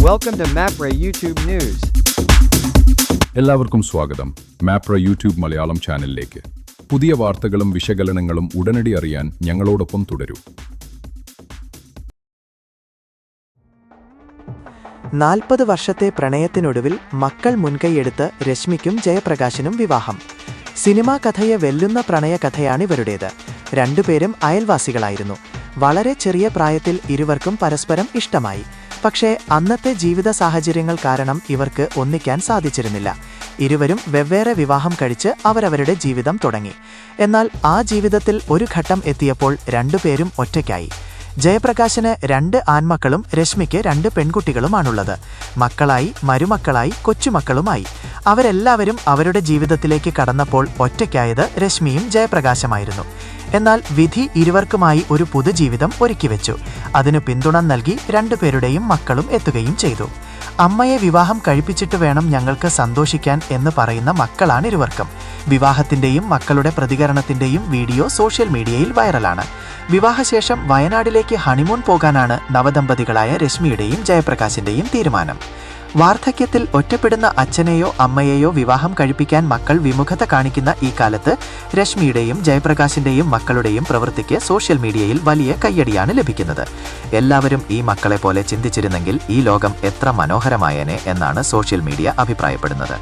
Welcome to MAPRA YouTube News. എല്ലാവർക്കും സ്വാഗതം Mapra YouTube Malayalam ചാനലിലേക്ക്. പുതിയ വാർത്തകളും വിശകലനങ്ങളും ഉടനടി അറിയാൻ ഞങ്ങളോടൊപ്പം തുടരൂ. 40 വർഷത്തെ പ്രണയത്തിനൊടുവിൽ മക്കൾ മുൻകൈയെടുത്ത് രശ്മിക്കും ജയപ്രകാശിനും വിവാഹം. സിനിമാ കഥയെ വെല്ലുന്ന പ്രണയകഥയാണിവരുടേത്. രണ്ടുപേരും അയൽവാസികളായിരുന്നു. വളരെ ചെറിയ പ്രായത്തിൽ ഇരുവർക്കും പരസ്പരം ഇഷ്ടമായി. പക്ഷേ അന്നത്തെ ജീവിത സാഹചര്യങ്ങൾ കാരണം ഇവർക്ക് ഒന്നിക്കാൻ സാധിച്ചിരുന്നില്ല. ഇരുവരും വെവ്വേറെ വിവാഹം കഴിച്ച് അവരവരുടെ ജീവിതം തുടങ്ങി. എന്നാൽ ആ ജീവിതത്തിൽ ഒരു ഘട്ടം എത്തിയപ്പോൾ രണ്ടുപേരും ഒറ്റയ്ക്കായി. ജയപ്രകാശിന് 2 ആൺമക്കളും രശ്മിക്ക് 2 പെൺകുട്ടികളുമാണുള്ളത്. മക്കളായി, മരുമക്കളായി, കൊച്ചുമക്കളുമായി. അവരെല്ലാവരും അവരുടെ ജീവിതത്തിലേക്ക് കടന്നപ്പോൾ ഒറ്റയ്ക്കായത് രശ്മിയും ജയപ്രകാശമായിരുന്നു. എന്നാൽ വിധി ഇരുവർക്കുമായി ഒരു പുതുജീവിതം ഒരുക്കിവെച്ചു. അതിനു പിന്തുണ നൽകി രണ്ടുപേരുടെയും മക്കളും എത്തുകയും ചെയ്തു. അമ്മയെ വിവാഹം കഴിപ്പിച്ചിട്ട് വേണം ഞങ്ങൾക്ക് സന്തോഷിക്കാൻ എന്ന് പറയുന്ന മക്കളാണിരുവർക്കും. വിവാഹത്തിൻ്റെയും മക്കളുടെ പ്രതികരണത്തിൻ്റെയും വീഡിയോ സോഷ്യൽ മീഡിയയിൽ വൈറലാണ്. വിവാഹശേഷം വയനാട്ടിലേക്ക് ഹണിമൂൺ പോകാനാണ് നവദമ്പതികളായ രശ്മിയുടെയും ജയപ്രകാശിൻ്റെയും തീരുമാനം. വാർദ്ധക്യത്തിൽ ഒറ്റപ്പെടുന്ന അച്ഛനെയോ അമ്മയെയോ വിവാഹം കഴിപ്പിക്കാൻ മക്കൾ വിമുഖത കാണിക്കുന്ന ഈ കാലത്ത് രശ്മിയുടെയും ജയപ്രകാശിൻ്റെയും മക്കളുടെയും പ്രവൃത്തിക്ക് സോഷ്യൽ മീഡിയയിൽ വലിയ കയ്യടിയാണ് ലഭിക്കുന്നത്. എല്ലാവരും ഈ മക്കളെ പോലെ ചിന്തിച്ചിരുന്നെങ്കിൽ ഈ ലോകം എത്ര മനോഹരമായേനെ എന്നാണ് സോഷ്യൽ മീഡിയ അഭിപ്രായപ്പെടുന്നത്.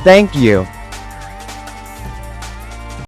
Thank you.